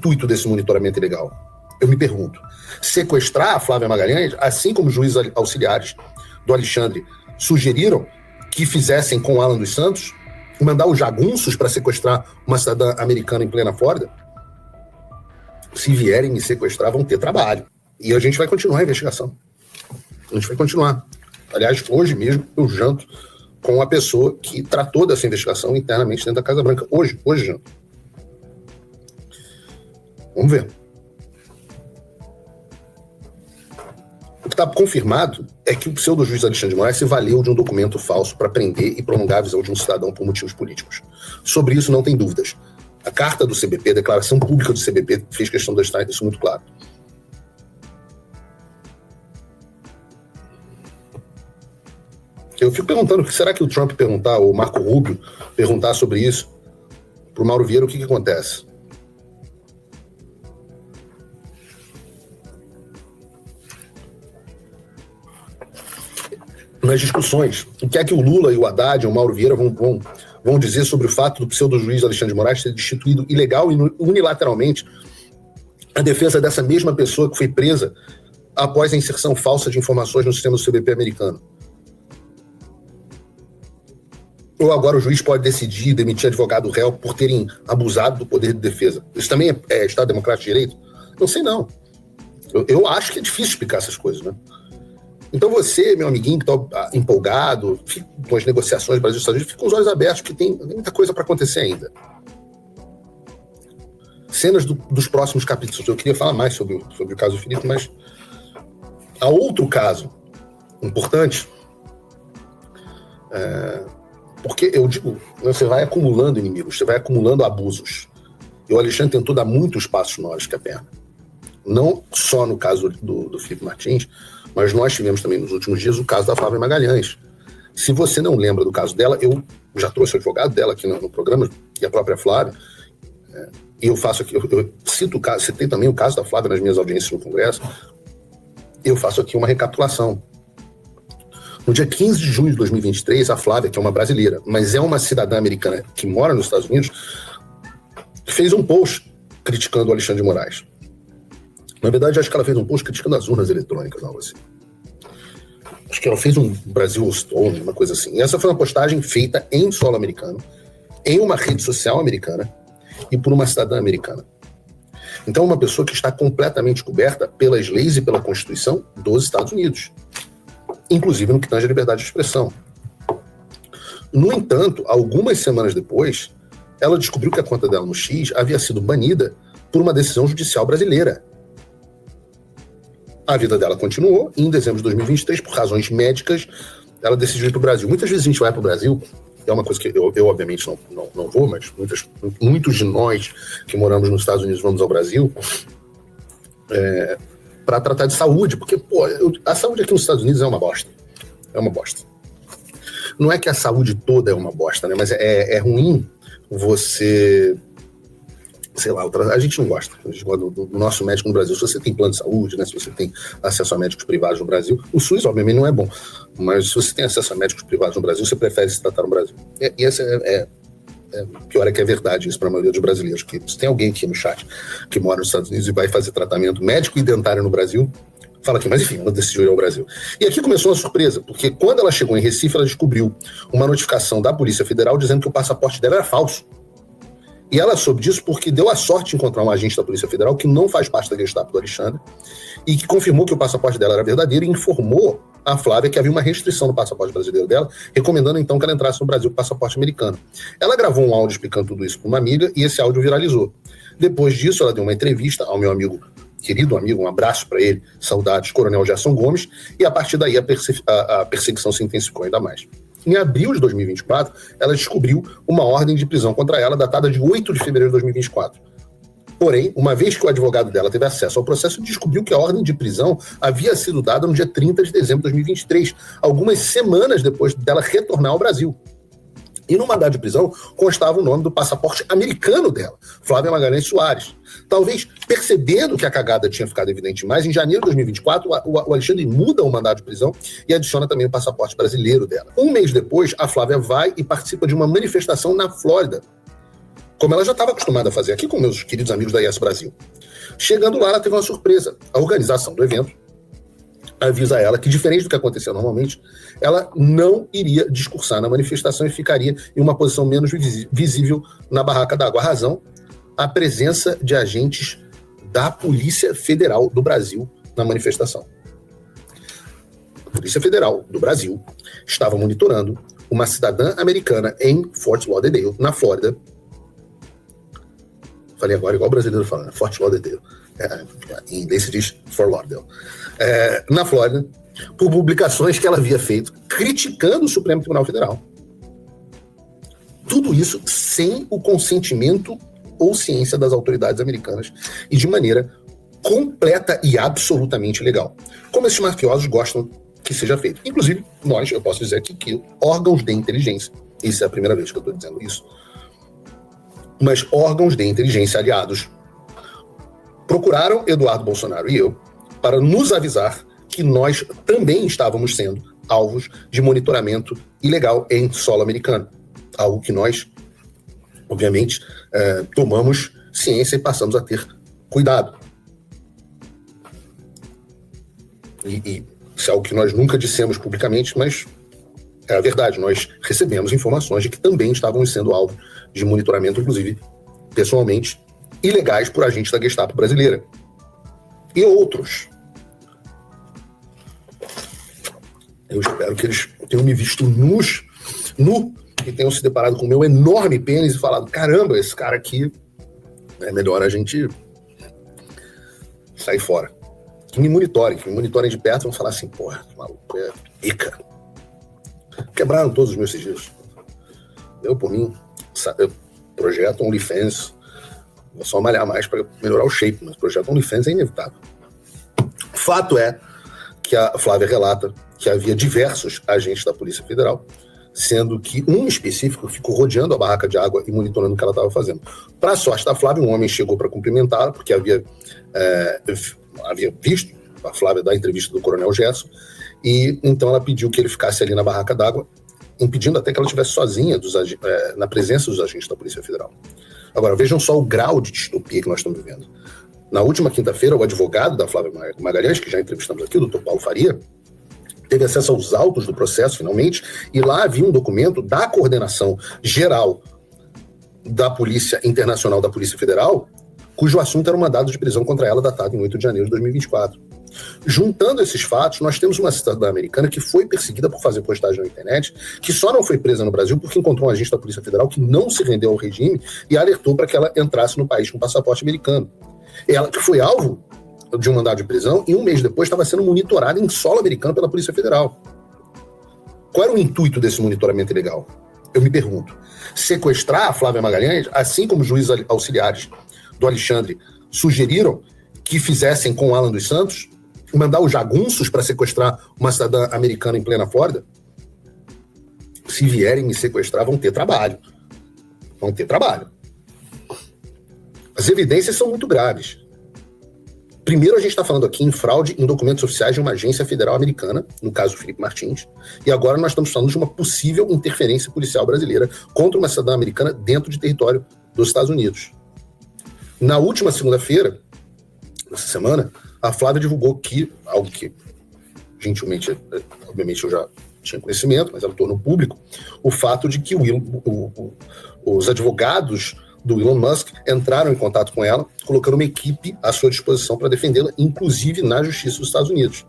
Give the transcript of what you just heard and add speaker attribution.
Speaker 1: intuito desse monitoramento ilegal? Eu me pergunto. Sequestrar a Flávia Magalhães, assim como os juízes auxiliares do Alexandre sugeriram que fizessem com Alan dos Santos, mandar os jagunços para sequestrar uma cidadã americana em plena Flórida? Se vierem me sequestrar, vão ter trabalho. E a gente vai continuar a investigação. A gente vai continuar. Aliás, hoje mesmo eu janto com a pessoa que tratou dessa investigação internamente dentro da Casa Branca. Hoje janto. Vamos ver. O que está confirmado é que o pseudo-juiz Alexandre de Moraes se valeu de um documento falso para prender e prolongar a visão de um cidadão por motivos políticos. Sobre isso não tem dúvidas. A carta do CBP, a declaração pública do CBP, fez questão de deixar isso muito claro. Eu fico perguntando, será que o Trump perguntar, ou o Marco Rubio perguntar sobre isso para o Mauro Vieira, o que acontece? Nas discussões, o que é que o Lula e o Haddad e o Mauro Vieira vão dizer sobre o fato do pseudo-juiz Alexandre de Moraes ter destituído ilegal e unilateralmente a defesa dessa mesma pessoa que foi presa após a inserção falsa de informações no sistema do CBP americano? Ou agora o juiz pode decidir demitir advogado réu por terem abusado do poder de defesa? Isso também é Estado Democrático de Direito? Não sei, não. Eu acho que é difícil explicar essas coisas, né? Então você, meu amiguinho que está empolgado com as negociações Brasil-Estados Unidos, fica com os olhos abertos, que tem muita coisa para acontecer ainda. Cenas dos próximos capítulos. Eu queria falar mais sobre o caso Felipe, mas há outro caso importante, porque eu digo, você vai acumulando inimigos, você vai acumulando abusos. E o Alexandre tentou dar muitos passos maiores que a perna. Não só no caso do Felipe Martins, mas nós tivemos também nos últimos dias o caso da Flávia Magalhães. Se você não lembra do caso dela, eu já trouxe o advogado dela aqui no programa, e a própria Flávia, e eu faço aqui, eu cito o caso, citei também o caso da Flávia nas minhas audiências no Congresso, eu faço aqui uma recapitulação. No dia 15 de junho de 2023, a Flávia, que é uma brasileira, mas é uma cidadã americana que mora nos Estados Unidos, fez um post criticando o Alexandre de Moraes. Na verdade, acho que ela fez um post criticando as urnas eletrônicas, não, assim. Acho que ela fez um Brasil Stone, uma coisa assim. E essa foi uma postagem feita em solo americano, em uma rede social americana e por uma cidadã americana. Então, uma pessoa que está completamente coberta pelas leis e pela Constituição dos Estados Unidos, inclusive no que tange a liberdade de expressão. No entanto, algumas semanas depois, ela descobriu que a conta dela no X havia sido banida por uma decisão judicial brasileira. A vida dela continuou, e em dezembro de 2023, por razões médicas, ela decidiu ir para o Brasil. Muitas vezes a gente vai para o Brasil, é uma coisa que eu obviamente não vou, mas muitos de nós que moramos nos Estados Unidos vamos ao Brasil para tratar de saúde, porque a saúde aqui nos Estados Unidos é uma bosta. É uma bosta. Não é que a saúde toda é uma bosta, né? Mas é ruim você... Sei lá, a gente não gosta. A gente gosta do nosso médico no Brasil. Se você tem plano de saúde, né, se você tem acesso a médicos privados no Brasil, o SUS, obviamente, não é bom. Mas se você tem acesso a médicos privados no Brasil, você prefere se tratar no Brasil. E essa pior é que é verdade isso para a maioria dos brasileiros. Que se tem alguém aqui no chat que mora nos Estados Unidos e vai fazer tratamento médico e dentário no Brasil, fala aqui, mas enfim, ela decidiu ir ao Brasil. E aqui começou uma surpresa, porque quando ela chegou em Recife, ela descobriu uma notificação da Polícia Federal dizendo que o passaporte dela era falso. E ela soube disso porque deu a sorte de encontrar um agente da Polícia Federal que não faz parte da Gestapo do Alexandre e que confirmou que o passaporte dela era verdadeiro e informou a Flávia que havia uma restrição no passaporte brasileiro dela, recomendando então que ela entrasse no Brasil com passaporte americano. Ela gravou um áudio explicando tudo isso para uma amiga e esse áudio viralizou. Depois disso, ela deu uma entrevista ao meu amigo, querido amigo, um abraço para ele, saudades, Coronel Gerson Gomes, e a partir daí a perseguição se intensificou ainda mais. Em abril de 2024, ela descobriu uma ordem de prisão contra ela, datada de 8 de fevereiro de 2024. Porém, uma vez que o advogado dela teve acesso ao processo, descobriu que a ordem de prisão havia sido dada no dia 30 de dezembro de 2023, algumas semanas depois dela retornar ao Brasil. E no mandado de prisão constava o nome do passaporte americano dela, Flávia Magalhães Soares. Talvez percebendo que a cagada tinha ficado evidente demais, em janeiro de 2024, o Alexandre muda o mandado de prisão e adiciona também o passaporte brasileiro dela. Um mês depois, a Flávia vai e participa de uma manifestação na Flórida. como ela já estava acostumada a fazer aqui com meus queridos amigos da IS Brasil. Chegando lá, ela teve uma surpresa. A organização do evento avisa ela que, diferente do que acontecia normalmente, ela não iria discursar na manifestação e ficaria em uma posição menos visível na barraca d'água. A razão, a presença de agentes da Polícia Federal do Brasil na manifestação. A Polícia Federal do Brasil estava monitorando uma cidadã americana em Fort Lauderdale, na Flórida. Falei agora igual o brasileiro fala, né? Fort Lauderdale. Em inglês se diz Fort Lauderdale. Na Flórida, por publicações que ela havia feito criticando o Supremo Tribunal Federal. Tudo isso sem o consentimento ou ciência das autoridades americanas e de maneira completa e absolutamente ilegal. Como esses mafiosos gostam que seja feito. Inclusive, eu posso dizer aqui que órgãos de inteligência, isso é a primeira vez que eu estou dizendo isso, mas órgãos de inteligência aliados procuraram Eduardo Bolsonaro e eu para nos avisar que nós também estávamos sendo alvos de monitoramento ilegal em solo americano. Algo que nós, obviamente, tomamos ciência e passamos a ter cuidado. Isso é algo que nós nunca dissemos publicamente, mas é a verdade. Nós recebemos informações de que também estávamos sendo alvo de monitoramento, inclusive, pessoalmente, ilegais por agentes da Gestapo brasileira. E outros. Eu espero que eles tenham me visto nu, e tenham se deparado com o meu enorme pênis e falado, caramba, esse cara aqui, é melhor a gente sair fora. Que me monitorem de perto e vão falar assim, porra, que maluco, é pica. Quebraram todos os meus sigilos. Eu, por mim, projeto OnlyFans, vou só malhar mais para melhorar o shape, mas o projeto OnlyFans é inevitável. Fato é que a Flávia relata que havia diversos agentes da Polícia Federal, sendo que um específico ficou rodeando a barraca de água e monitorando o que ela estava fazendo. Para a sorte da Flávia, um homem chegou para cumprimentá-la, porque havia visto a Flávia dar a entrevista do Coronel Gerson, e então ela pediu que ele ficasse ali na barraca d'água, impedindo até que ela estivesse sozinha na presença dos agentes da Polícia Federal. Agora, vejam só o grau de distopia que nós estamos vivendo. Na última quinta-feira, o advogado da Flávia Magalhães, que já entrevistamos aqui, o Dr. Paulo Faria, teve acesso aos autos do processo, finalmente, e lá havia um documento da coordenação geral da Polícia Internacional da Polícia Federal, cujo assunto era um mandado de prisão contra ela datado em 8 de janeiro de 2024. Juntando esses fatos, nós temos uma cidadã americana que foi perseguida por fazer postagem na internet, que só não foi presa no Brasil porque encontrou um agente da Polícia Federal que não se rendeu ao regime e alertou para que ela entrasse no país com passaporte americano. Ela que foi alvo de um mandado de prisão e um mês depois estava sendo monitorada em solo americano pela Polícia Federal. Qual era o intuito desse monitoramento ilegal? Eu me pergunto. Sequestrar a Flávia Magalhães, assim como os juízes auxiliares do Alexandre sugeriram que fizessem com o Alan dos Santos, mandar os jagunços para sequestrar uma cidadã americana em plena Flórida? Se vierem me sequestrar, vão ter trabalho. Vão ter trabalho. As evidências são muito graves. Primeiro, a gente está falando aqui em fraude em documentos oficiais de uma agência federal americana, no caso Felipe Martins, e agora nós estamos falando de uma possível interferência policial brasileira contra uma cidadã americana dentro de território dos Estados Unidos. Na última segunda-feira, essa semana, a Flávia divulgou que, algo que gentilmente, obviamente eu já tinha conhecimento, mas ela tornou público, o fato de que os advogados do Elon Musk entraram em contato com ela, colocando uma equipe à sua disposição para defendê-la, inclusive na Justiça dos Estados Unidos.